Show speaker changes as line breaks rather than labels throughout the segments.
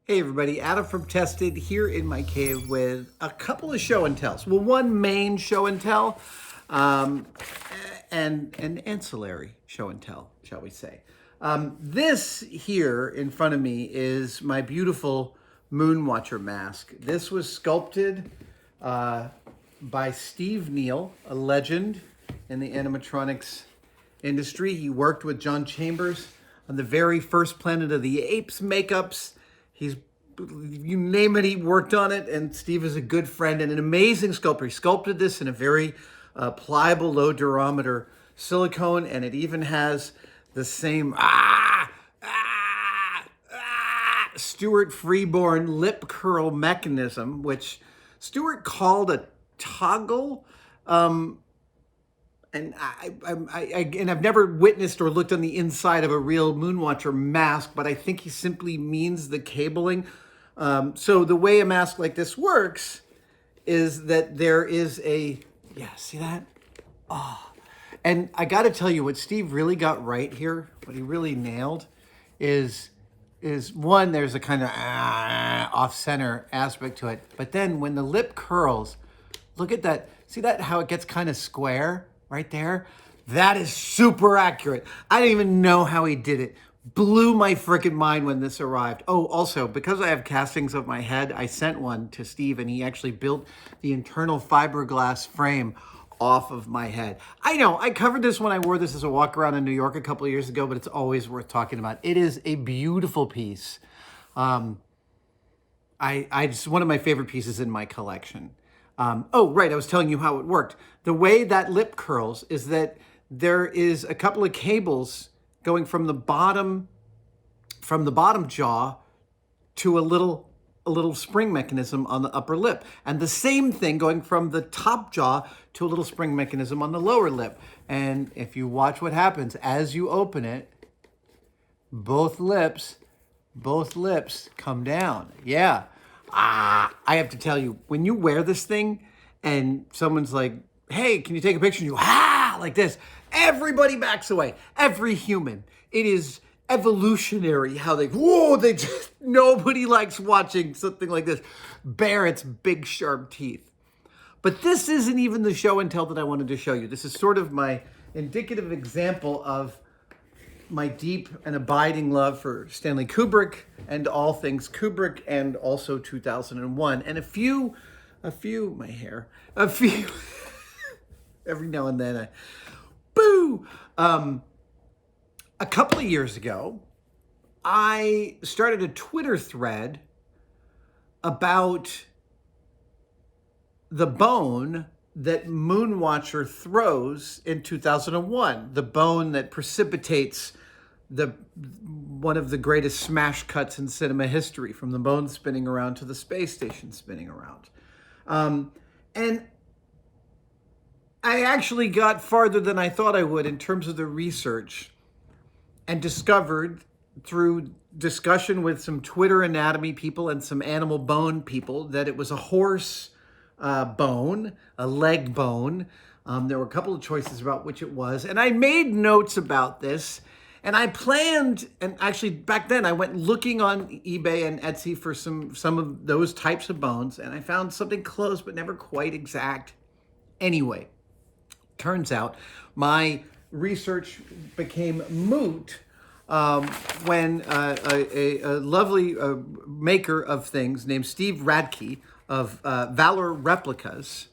Hey everybody, Adam from Tested here in my cave with a couple of show and tells. Well, one main show and tell, and an ancillary show and tell, shall we say. This here in front of me is my beautiful MoonWatcher mask. This was sculpted by Steve Neill, a legend in the animatronics industry. He worked with John Chambers on the very first Planet of the Apes makeups. You name it, he worked on it, and Steve is a good friend and an amazing sculptor. He sculpted this in a very pliable, low durometer silicone, and it even has the same Stuart Freeborn lip curl mechanism, which Stuart called a toggle. And I've never witnessed or looked on the inside of a real MoonWatcher mask, but I think he simply means the cabling. So the way a mask like this works is that there is see that? Oh, and I got to tell you what Steve really got right here, what he really nailed is one, there's a kind of off-center aspect to it. But then when the lip curls, look at that. See that, how it gets kind of square? Right there, that is super accurate. I didn't even know how he did it. Blew my freaking mind when this arrived. Oh, also, because I have castings of my head, I sent one to Steve, and he actually built the internal fiberglass frame off of my head. I know, I covered this when I wore this as a walk around in New York a couple of years ago, but it's always worth talking about. It is a beautiful piece. It's one of my favorite pieces in my collection. Oh, right, I was telling you how it worked. The way that lip curls is that there is a couple of cables going from the bottom jaw to a little spring mechanism on the upper lip. And the same thing going from the top jaw to a little spring mechanism on the lower lip. And if you watch what happens, as you open it, both lips come down. Yeah. I have to tell you, when you wear this thing and someone's like, hey, can you take a picture? And you, like this, everybody backs away. Every human. It is evolutionary how nobody likes watching something like this bare its big sharp teeth. But this isn't even the show and tell that I wanted to show you. This is sort of my indicative example of my deep and abiding love for Stanley Kubrick and all things Kubrick, and also 2001, and a few, every now and then, a couple of years ago, I started a Twitter thread about the bone that MoonWatcher throws in 2001, the bone that precipitates one of the greatest smash cuts in cinema history, from the bone spinning around to the space station spinning around. And I actually got farther than I thought I would in terms of the research, and discovered through discussion with some Twitter anatomy people and some animal bone people that it was a horse bone, a leg bone. There were a couple of choices about which it was, and I made notes about this, and I planned, and actually back then I went looking on eBay and Etsy for some of those types of bones, and I found something close but never quite exact. Anyway, turns out my research became moot when a lovely maker of things named Steve Radke of Valor Replicas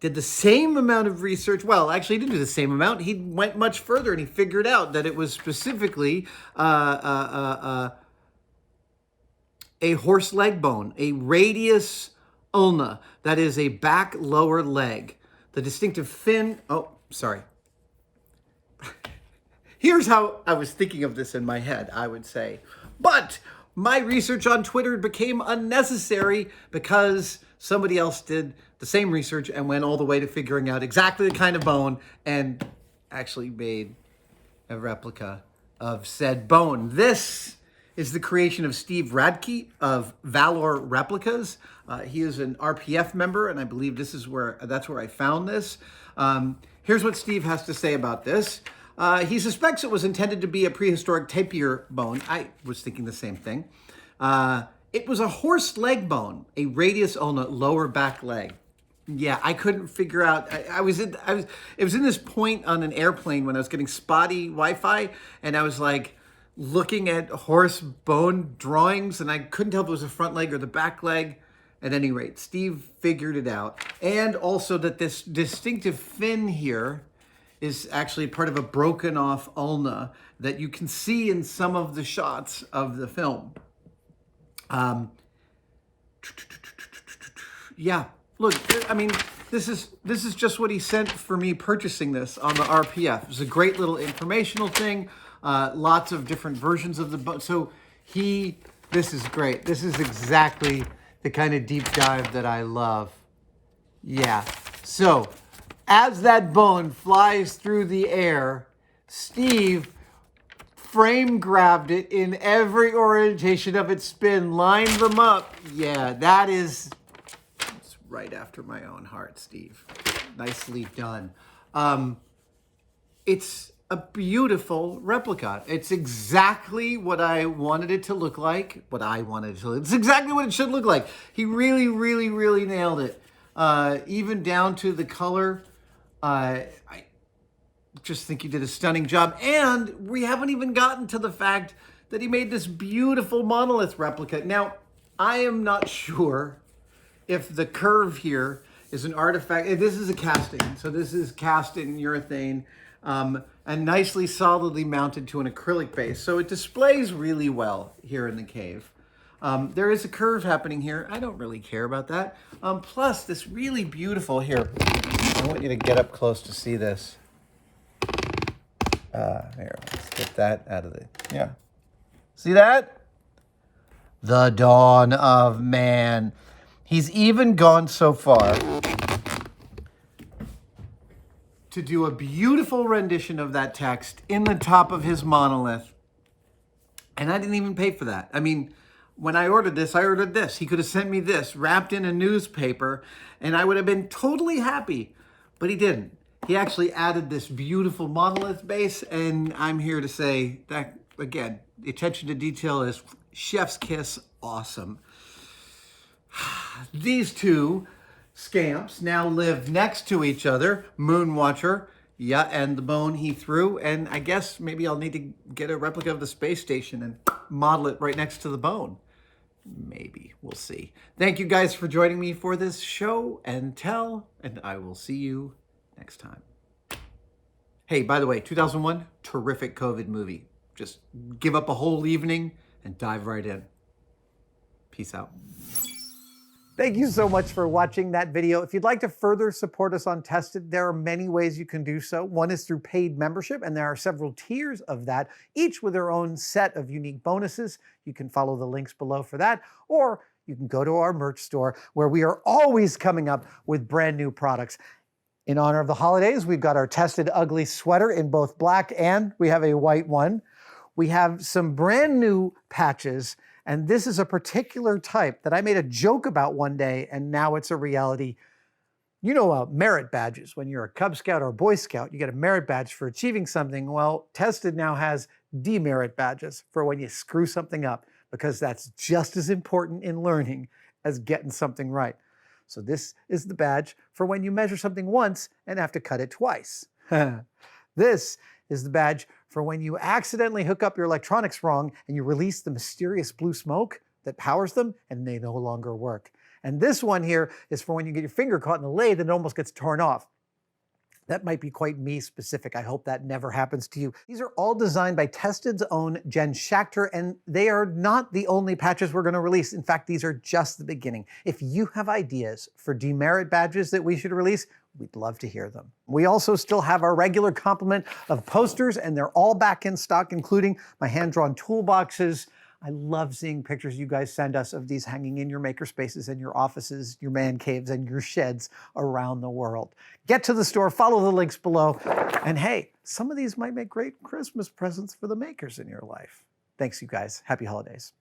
did the same amount of research. Well, actually, he didn't do the same amount. He went much further, and he figured out that it was specifically a horse leg bone, a radius ulna, that is a back lower leg. The distinctive fin... Oh, sorry. Here's how I was thinking of this in my head, I would say. But my research on Twitter became unnecessary because somebody else did the same research and went all the way to figuring out exactly the kind of bone and actually made a replica of said bone. This is the creation of Steve Radke of Valor Replicas. He is an RPF member, and I believe that's where I found this. Here's what Steve has to say about this. He suspects it was intended to be a prehistoric tapir bone. I was thinking the same thing. It was a horse leg bone, a radius ulna, lower back leg. Yeah, I couldn't figure out. It was in this point on an airplane when I was getting spotty Wi-Fi, and I was like looking at horse bone drawings, and I couldn't tell if it was the front leg or the back leg. At any rate, Steve figured it out, and also that this distinctive fin here is actually part of a broken off ulna that you can see in some of the shots of the film. Yeah, look, I mean, this is just what he sent for me purchasing this on the RPF. It's a great little informational thing. Lots of different versions of the bone. So this is great. This is exactly the kind of deep dive that I love. Yeah. So as that bone flies through the air, Steve frame grabbed it in every orientation of its spin, lined them up. Yeah, it's right after my own heart, Steve. Nicely done. It's a beautiful replica. It's exactly what I wanted it to look like. It's exactly what it should look like. He really, really, really nailed it. Even down to the color. I just think he did a stunning job. And we haven't even gotten to the fact that he made this beautiful monolith replica. Now, I am not sure if the curve here is an artifact. This is a casting. So this is cast in urethane. And nicely solidly mounted to an acrylic base. So it displays really well here in the cave. There is a curve happening here. I don't really care about that. Plus this really beautiful here. I want you to get up close to see this. Here, let's get that out of yeah. See that? The dawn of man. He's even gone so far to do a beautiful rendition of that text in the top of his monolith. And I didn't even pay for that. I mean, when I ordered this. He could have sent me this wrapped in a newspaper and I would have been totally happy, but he didn't. He actually added this beautiful monolith base, and I'm here to say that, again, the attention to detail is chef's kiss, awesome. These two scamps now live next to each other, MoonWatcher, yeah, and the bone he threw, and I guess maybe I'll need to get a replica of the space station and model it right next to the bone. Maybe, we'll see. Thank you guys for joining me for this show and tell, and I will see you next time. Hey, by the way, 2001, terrific COVID movie. Just give up a whole evening and dive right in. Peace out. Thank you so much for watching that video. If you'd like to further support us on Tested, there are many ways you can do so. One is through paid membership, and there are several tiers of that, each with their own set of unique bonuses. You can follow the links below for that, or you can go to our merch store where we are always coming up with brand new products. In honor of the holidays, we've got our Tested Ugly sweater in both black and we have a white one. We have some brand new patches, and this is a particular type that I made a joke about one day, and now it's a reality. You know, merit badges. When you're a Cub Scout or a Boy Scout, you get a merit badge for achieving something. Well, Tested now has demerit badges for when you screw something up, because that's just as important in learning as getting something right. So this is the badge for when you measure something once and have to cut it twice. This is the badge for when you accidentally hook up your electronics wrong and you release the mysterious blue smoke that powers them and they no longer work. And this one here is for when you get your finger caught in the lathe and it almost gets torn off. That might be quite me specific. I hope that never happens to you. These are all designed by Tested's own Jen Schachter, and they are not the only patches we're going to release. In fact, these are just the beginning. If you have ideas for demerit badges that we should release, we'd love to hear them. We also still have our regular complement of posters, and they're all back in stock, including my hand-drawn toolboxes. I love seeing pictures you guys send us of these hanging in your maker spaces and your offices, your man caves, and your sheds around the world. Get to the store, follow the links below, and hey, some of these might make great Christmas presents for the makers in your life. Thanks, you guys. Happy holidays.